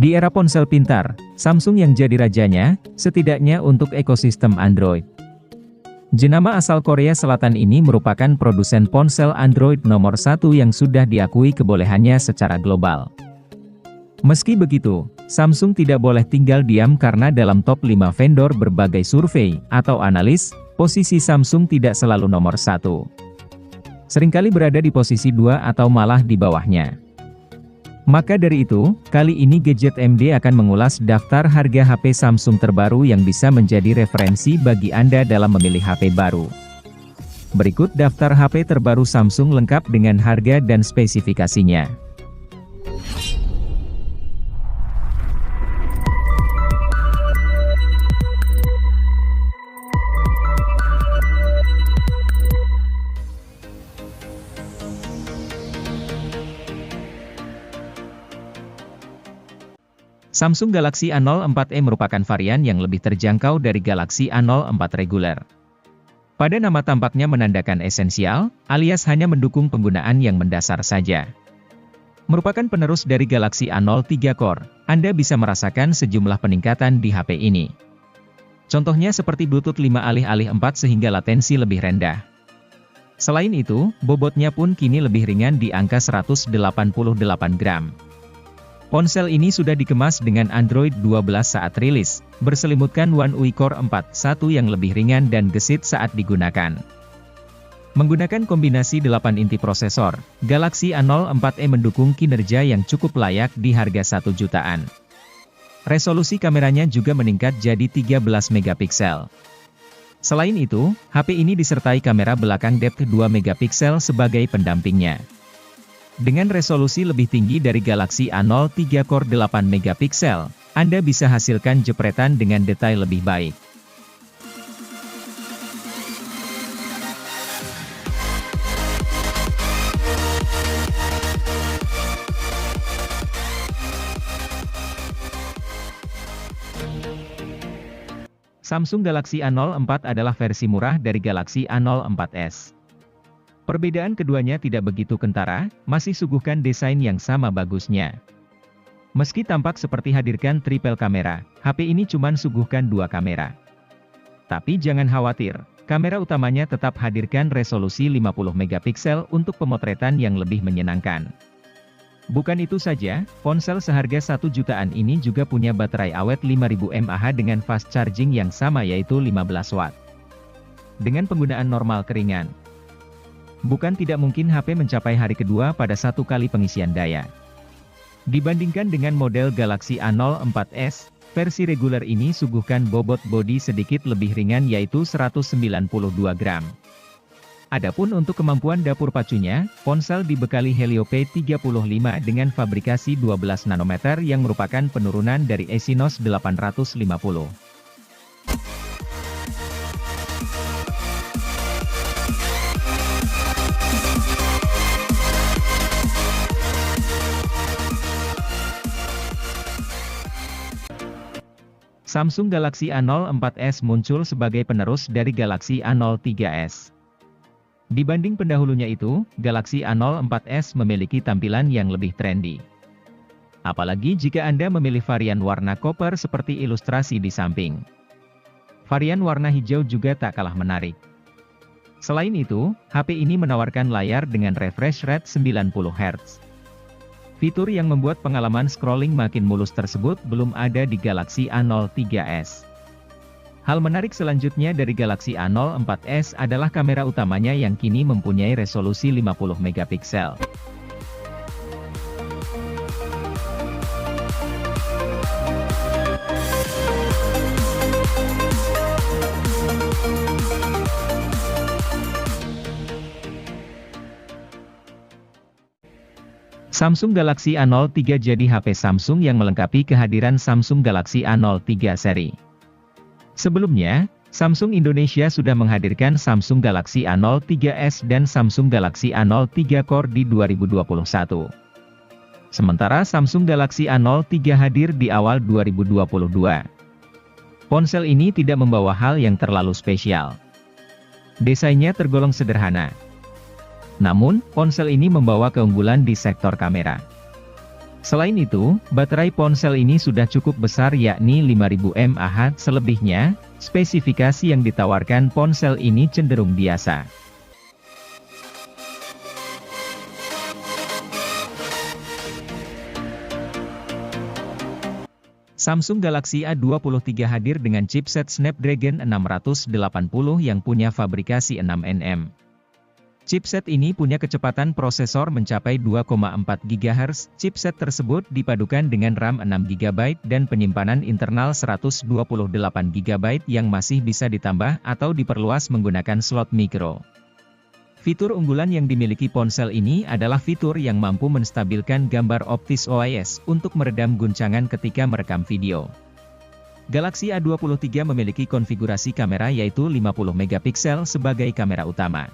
Di era ponsel pintar, Samsung yang jadi rajanya, setidaknya untuk ekosistem Android. Jenama asal Korea Selatan ini merupakan produsen ponsel Android nomor 1 yang sudah diakui kebolehannya secara global. Meski begitu, Samsung tidak boleh tinggal diam karena dalam top 5 vendor berbagai survei atau analis, posisi Samsung tidak selalu nomor 1. Seringkali berada di posisi 2 atau malah di bawahnya. Maka dari itu, kali ini Gadget MD akan mengulas daftar harga HP Samsung terbaru yang bisa menjadi referensi bagi Anda dalam memilih HP baru. Berikut daftar HP terbaru Samsung lengkap dengan harga dan spesifikasinya. Samsung Galaxy A04e merupakan varian yang lebih terjangkau dari Galaxy A04 reguler. Pada nama tampaknya menandakan esensial, alias hanya mendukung penggunaan yang mendasar saja. Merupakan penerus dari Galaxy A03 Core, Anda bisa merasakan sejumlah peningkatan di HP ini. Contohnya seperti Bluetooth 5 alih-alih 4 sehingga latensi lebih rendah. Selain itu, bobotnya pun kini lebih ringan di angka 188 gram. Ponsel ini sudah dikemas dengan Android 12 saat rilis, berselimutkan One UI Core 4, satu yang lebih ringan dan gesit saat digunakan. Menggunakan kombinasi 8 inti prosesor, Galaxy A04e mendukung kinerja yang cukup layak di harga 1 jutaan. Resolusi kameranya juga meningkat jadi 13 megapiksel. Selain itu, HP ini disertai kamera belakang depth 2 megapiksel sebagai pendampingnya. Dengan resolusi lebih tinggi dari Galaxy A03 Core 8 megapiksel, Anda bisa hasilkan jepretan dengan detail lebih baik. Samsung Galaxy A04 adalah versi murah dari Galaxy A04s. Perbedaan keduanya tidak begitu kentara, masih suguhkan desain yang sama bagusnya. Meski tampak seperti hadirkan triple kamera, HP ini cuma suguhkan 2 kamera. Tapi jangan khawatir, kamera utamanya tetap hadirkan resolusi 50 megapiksel untuk pemotretan yang lebih menyenangkan. Bukan itu saja, ponsel seharga 1 jutaan ini juga punya baterai awet 5000 mAh dengan fast charging yang sama yaitu 15 watt. Dengan penggunaan normal keringan, bukan tidak mungkin HP mencapai hari kedua pada 1 kali pengisian daya. Dibandingkan dengan model Galaxy A04s, versi reguler ini suguhkan bobot bodi sedikit lebih ringan yaitu 192 gram. Adapun untuk kemampuan dapur pacunya, ponsel dibekali Helio P35 dengan fabrikasi 12 nanometer yang merupakan penurunan dari Exynos 850. Samsung Galaxy A04s muncul sebagai penerus dari Galaxy A03s. Dibanding pendahulunya itu, Galaxy A04s memiliki tampilan yang lebih trendy. Apalagi jika Anda memilih varian warna koper seperti ilustrasi di samping. Varian warna hijau juga tak kalah menarik. Selain itu, HP ini menawarkan layar dengan refresh rate 90 Hz. Fitur yang membuat pengalaman scrolling makin mulus tersebut belum ada di Galaxy A03s. Hal menarik selanjutnya dari Galaxy A04s adalah kamera utamanya yang kini mempunyai resolusi 50 megapiksel. Samsung Galaxy A03 jadi HP Samsung yang melengkapi kehadiran Samsung Galaxy A03 seri. Sebelumnya, Samsung Indonesia sudah menghadirkan Samsung Galaxy A03s dan Samsung Galaxy A03 Core di 2021. Sementara Samsung Galaxy A03 hadir di awal 2022. Ponsel ini tidak membawa hal yang terlalu spesial. Desainnya tergolong sederhana. Namun, ponsel ini membawa keunggulan di sektor kamera. Selain itu, baterai ponsel ini sudah cukup besar yakni 5000 mAh, selebihnya, spesifikasi yang ditawarkan ponsel ini cenderung biasa. Samsung Galaxy A23 hadir dengan chipset Snapdragon 680 yang punya fabrikasi 6 nm. Chipset ini punya kecepatan prosesor mencapai 2,4 GHz. Chipset tersebut dipadukan dengan RAM 6 GB dan penyimpanan internal 128 GB yang masih bisa ditambah atau diperluas menggunakan slot micro. Fitur unggulan yang dimiliki ponsel ini adalah fitur yang mampu menstabilkan gambar optis OIS untuk meredam guncangan ketika merekam video. Galaxy A23 memiliki konfigurasi kamera yaitu 50 MP sebagai kamera utama.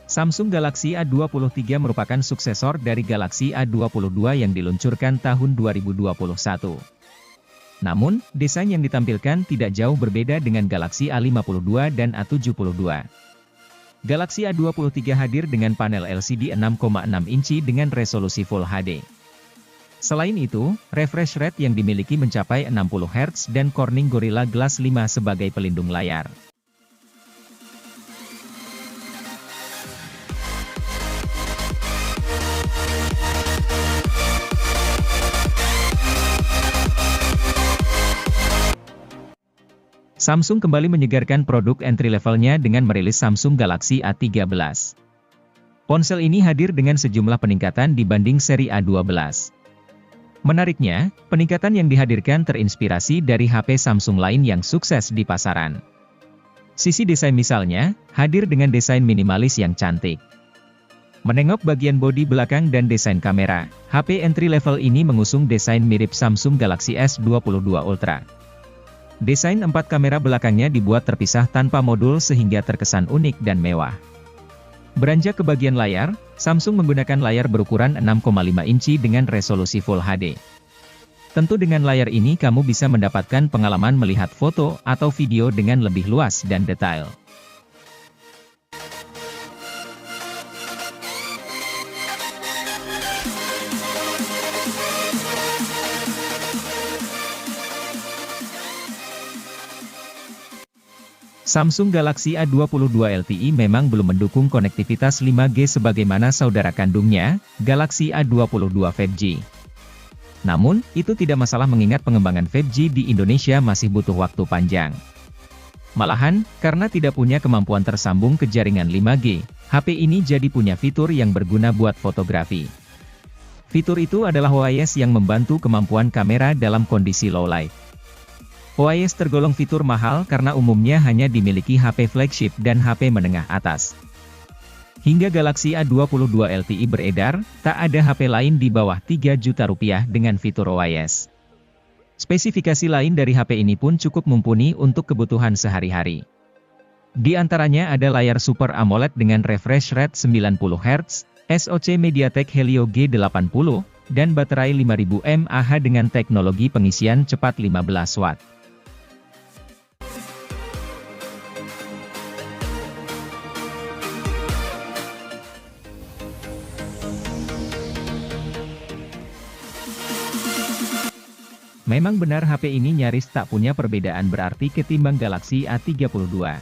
Samsung Galaxy A23 merupakan suksesor dari Galaxy A22 yang diluncurkan tahun 2021. Namun, desain yang ditampilkan tidak jauh berbeda dengan Galaxy A52 dan A72. Galaxy A23 hadir dengan panel LCD 6,6 inci dengan resolusi Full HD. Selain itu, refresh rate yang dimiliki mencapai 60 Hz dan Corning Gorilla Glass 5 sebagai pelindung layar. Samsung kembali menyegarkan produk entry levelnya dengan merilis Samsung Galaxy A13. Ponsel ini hadir dengan sejumlah peningkatan dibanding seri A12. Menariknya, peningkatan yang dihadirkan terinspirasi dari HP Samsung lain yang sukses di pasaran. Sisi desain misalnya, hadir dengan desain minimalis yang cantik. Menengok bagian bodi belakang dan desain kamera, HP entry level ini mengusung desain mirip Samsung Galaxy S22 Ultra. Desain 4 kamera belakangnya dibuat terpisah tanpa modul sehingga terkesan unik dan mewah. Beranjak ke bagian layar, Samsung menggunakan layar berukuran 6,5 inci dengan resolusi Full HD. Tentu dengan layar ini kamu bisa mendapatkan pengalaman melihat foto atau video dengan lebih luas dan detail. Samsung Galaxy A22 LTE memang belum mendukung konektivitas 5G sebagaimana saudara kandungnya, Galaxy A22 5G. Namun, itu tidak masalah mengingat pengembangan 5G di Indonesia masih butuh waktu panjang. Malahan, karena tidak punya kemampuan tersambung ke jaringan 5G, HP ini jadi punya fitur yang berguna buat fotografi. Fitur itu adalah OIS yang membantu kemampuan kamera dalam kondisi low light. OIS tergolong fitur mahal karena umumnya hanya dimiliki HP flagship dan HP menengah atas. Hingga Galaxy A22 LTE beredar, tak ada HP lain di bawah 3 juta rupiah dengan fitur OIS. Spesifikasi lain dari HP ini pun cukup mumpuni untuk kebutuhan sehari-hari. Di antaranya ada layar Super AMOLED dengan refresh rate 90 Hz, SoC MediaTek Helio G80, dan baterai 5000 mAh dengan teknologi pengisian cepat 15 Watt. Memang benar HP ini nyaris tak punya perbedaan berarti ketimbang Galaxy A32.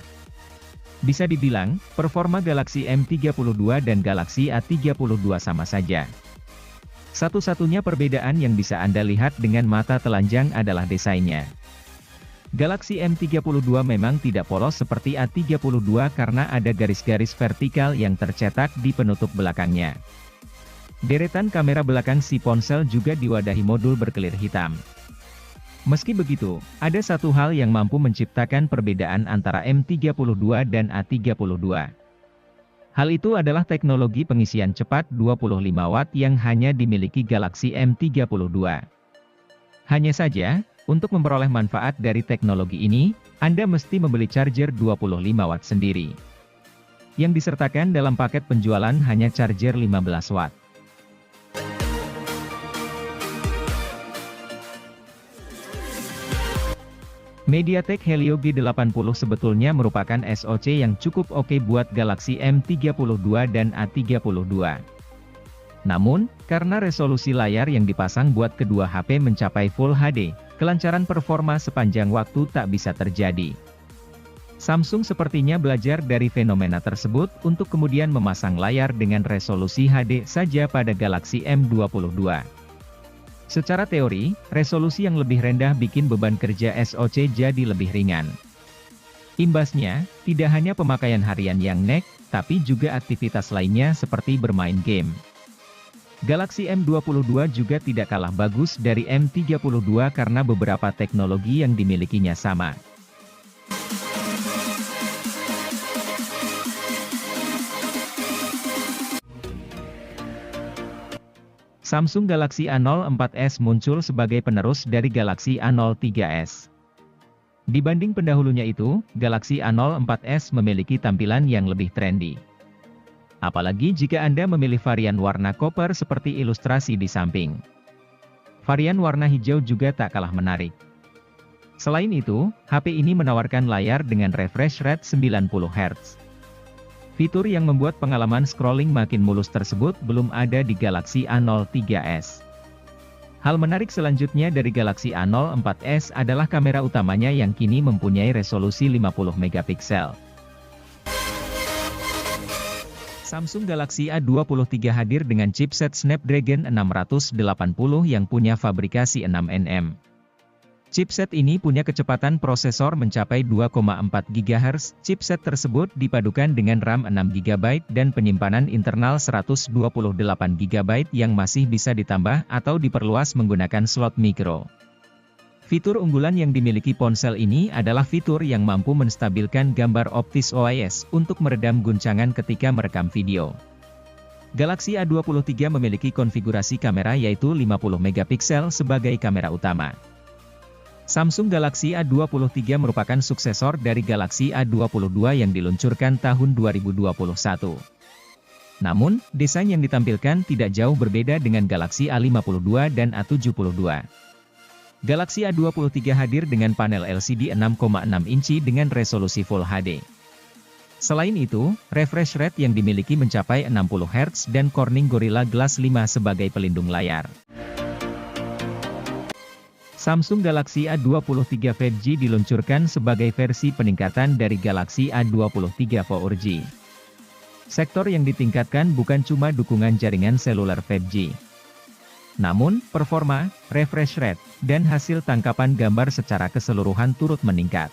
Bisa dibilang, performa Galaxy M32 dan Galaxy A32 sama saja. Satu-satunya perbedaan yang bisa Anda lihat dengan mata telanjang adalah desainnya. Galaxy M32 memang tidak polos seperti A32 karena ada garis-garis vertikal yang tercetak di penutup belakangnya. Deretan kamera belakang si ponsel juga diwadahi modul berkelir hitam. Meski begitu, ada satu hal yang mampu menciptakan perbedaan antara M32 dan A32. Hal itu adalah teknologi pengisian cepat 25 Watt yang hanya dimiliki Galaxy M32. Hanya saja, untuk memperoleh manfaat dari teknologi ini, Anda mesti membeli charger 25 Watt sendiri. Yang disertakan dalam paket penjualan hanya charger 15 Watt. MediaTek Helio G80 sebetulnya merupakan SoC yang cukup oke buat Galaxy M32 dan A32. Namun, karena resolusi layar yang dipasang buat kedua HP mencapai Full HD, kelancaran performa sepanjang waktu tak bisa terjadi. Samsung sepertinya belajar dari fenomena tersebut untuk kemudian memasang layar dengan resolusi HD saja pada Galaxy M22. Secara teori, resolusi yang lebih rendah bikin beban kerja SoC jadi lebih ringan. Imbasnya, tidak hanya pemakaian harian yang nek, tapi juga aktivitas lainnya seperti bermain game. Galaxy M22 juga tidak kalah bagus dari M32 karena beberapa teknologi yang dimilikinya sama. Samsung Galaxy A04s muncul sebagai penerus dari Galaxy A03s. Dibanding pendahulunya itu, Galaxy A04s memiliki tampilan yang lebih trendy. Apalagi jika Anda memilih varian warna koper seperti ilustrasi di samping. Varian warna hijau juga tak kalah menarik. Selain itu, HP ini menawarkan layar dengan refresh rate 90 Hz. Fitur yang membuat pengalaman scrolling makin mulus tersebut belum ada di Galaxy A03s. Hal menarik selanjutnya dari Galaxy A04s adalah kamera utamanya yang kini mempunyai resolusi 50 megapiksel. Samsung Galaxy A23 hadir dengan chipset Snapdragon 680 yang punya fabrikasi 6nm. Chipset ini punya kecepatan prosesor mencapai 2,4 GHz. Chipset tersebut dipadukan dengan RAM 6 GB dan penyimpanan internal 128 GB yang masih bisa ditambah atau diperluas menggunakan slot micro. Fitur unggulan yang dimiliki ponsel ini adalah fitur yang mampu menstabilkan gambar optis OIS untuk meredam guncangan ketika merekam video. Galaxy A23 memiliki konfigurasi kamera yaitu 50 megapiksel sebagai kamera utama. Samsung Galaxy A23 merupakan suksesor dari Galaxy A22 yang diluncurkan tahun 2021. Namun, desain yang ditampilkan tidak jauh berbeda dengan Galaxy A52 dan A72. Galaxy A23 hadir dengan panel LCD 6,6 inci dengan resolusi Full HD. Selain itu, refresh rate yang dimiliki mencapai 60 Hz dan Corning Gorilla Glass 5 sebagai pelindung layar. Samsung Galaxy A23 5G diluncurkan sebagai versi peningkatan dari Galaxy A23 4G. Sektor yang ditingkatkan bukan cuma dukungan jaringan seluler 5G. Namun, performa, refresh rate, dan hasil tangkapan gambar secara keseluruhan turut meningkat.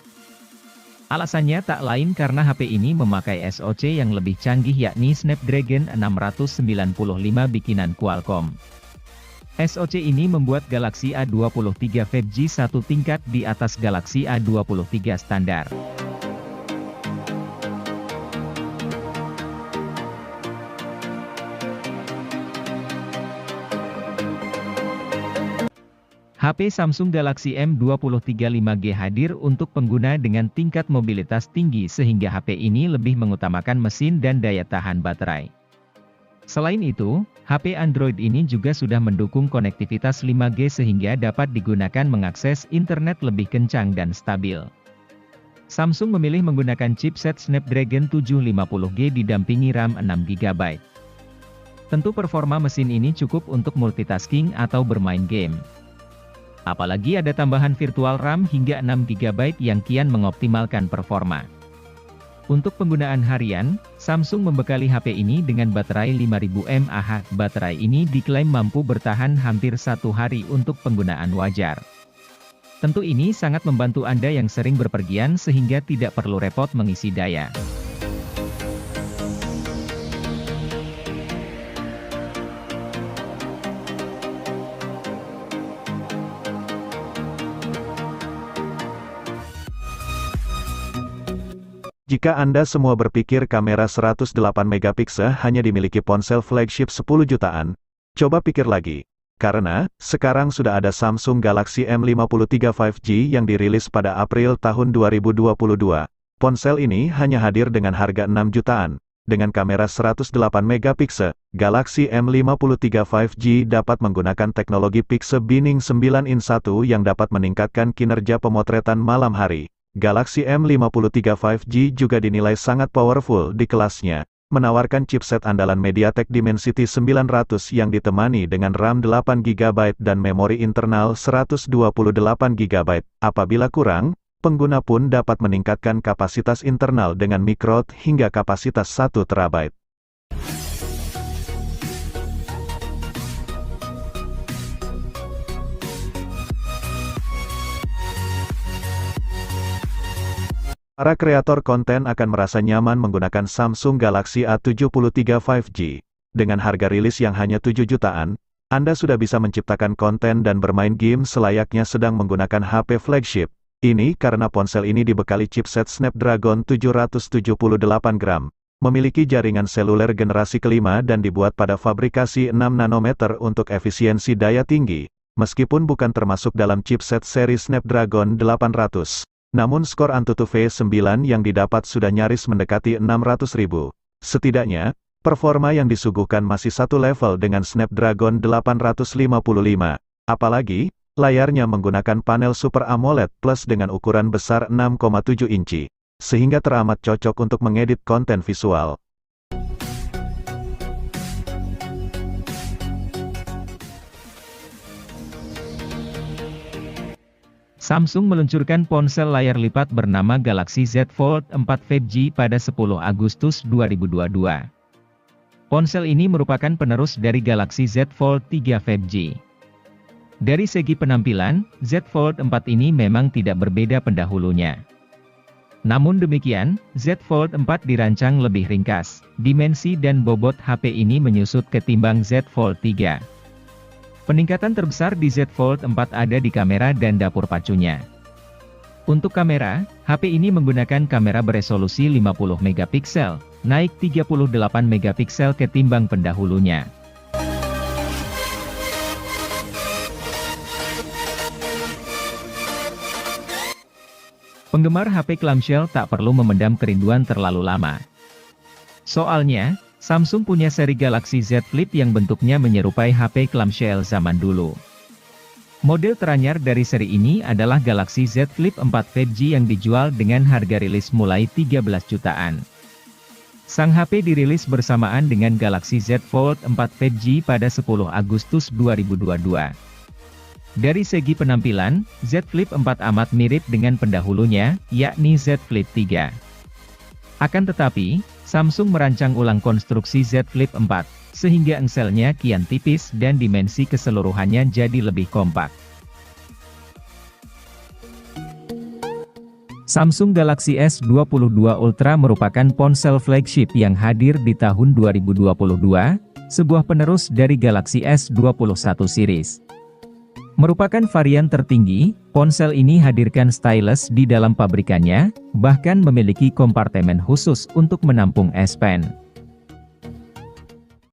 Alasannya tak lain karena HP ini memakai SoC yang lebih canggih yakni Snapdragon 695 bikinan Qualcomm. SoC ini membuat Galaxy A23 5G satu tingkat di atas Galaxy A23 standar. HP Samsung Galaxy M23 5G hadir untuk pengguna dengan tingkat mobilitas tinggi sehingga HP ini lebih mengutamakan mesin dan daya tahan baterai. Selain itu, HP Android ini juga sudah mendukung konektivitas 5G sehingga dapat digunakan mengakses internet lebih kencang dan stabil. Samsung memilih menggunakan chipset Snapdragon 750G didampingi RAM 6 GB. Tentu performa mesin ini cukup untuk multitasking atau bermain game. Apalagi ada tambahan virtual RAM hingga 6 GB yang kian mengoptimalkan performa. Untuk penggunaan harian, Samsung membekali HP ini dengan baterai 5000 mAh. Baterai ini diklaim mampu bertahan hampir 1 hari untuk penggunaan wajar. Tentu ini sangat membantu Anda yang sering berpergian sehingga tidak perlu repot mengisi daya. Jika Anda semua berpikir kamera 108 megapiksel hanya dimiliki ponsel flagship 10 jutaan, coba pikir lagi. Karena, sekarang sudah ada Samsung Galaxy M53 5G yang dirilis pada April tahun 2022. Ponsel ini hanya hadir dengan harga 6 jutaan. Dengan kamera 108 megapiksel, Galaxy M53 5G dapat menggunakan teknologi Pixel Binning 9in1 yang dapat meningkatkan kinerja pemotretan malam hari. Galaxy M53 5G juga dinilai sangat powerful di kelasnya. menawarkan chipset andalan MediaTek Dimensity 900 yang ditemani dengan RAM 8GB dan memori internal 128GB. Apabila kurang, pengguna pun dapat meningkatkan kapasitas internal dengan micro:LED hingga kapasitas 1 TB. Para kreator konten akan merasa nyaman menggunakan Samsung Galaxy A73 5G. Dengan harga rilis yang hanya 7 jutaan, Anda sudah bisa menciptakan konten dan bermain game selayaknya sedang menggunakan HP flagship. Ini karena ponsel ini dibekali chipset Snapdragon 778 gram, memiliki jaringan seluler generasi kelima dan dibuat pada fabrikasi 6 nanometer untuk efisiensi daya tinggi, meskipun bukan termasuk dalam chipset seri Snapdragon 800. Namun skor Antutu V9 yang didapat sudah nyaris mendekati 600.000. Setidaknya, performa yang disuguhkan masih satu level dengan Snapdragon 855. Apalagi, layarnya menggunakan panel Super AMOLED Plus dengan ukuran besar 6,7 inci, sehingga teramat cocok untuk mengedit konten visual. Samsung meluncurkan ponsel layar lipat bernama Galaxy Z Fold 4 5G pada 10 Agustus 2022. Ponsel ini merupakan penerus dari Galaxy Z Fold 3 5G. Dari segi penampilan, Z Fold 4 ini memang tidak berbeda pendahulunya. Namun demikian, Z Fold 4 dirancang lebih ringkas, dimensi dan bobot HP ini menyusut ketimbang Z Fold 3. Peningkatan terbesar di Z Fold 4 ada di kamera dan dapur pacunya. Untuk kamera, HP ini menggunakan kamera beresolusi 50 megapiksel, naik 38 megapiksel ketimbang pendahulunya. Penggemar HP clamshell tak perlu memendam kerinduan terlalu lama. Soalnya, Samsung punya seri Galaxy Z Flip yang bentuknya menyerupai HP clamshell zaman dulu. Model teranyar dari seri ini adalah Galaxy Z Flip 4 5G yang dijual dengan harga rilis mulai 13 jutaan. Sang HP dirilis bersamaan dengan Galaxy Z Fold 4 5G pada 10 Agustus 2022. Dari segi penampilan, Z Flip 4 amat mirip dengan pendahulunya, yakni Z Flip 3. Akan tetapi, Samsung merancang ulang konstruksi Z Flip 4, sehingga engselnya kian tipis dan dimensi keseluruhannya jadi lebih kompak. Samsung Galaxy S22 Ultra merupakan ponsel flagship yang hadir di tahun 2022, sebuah penerus dari Galaxy S21 series. Merupakan varian tertinggi, ponsel ini hadirkan stylus di dalam pabrikannya, bahkan memiliki kompartemen khusus untuk menampung S Pen.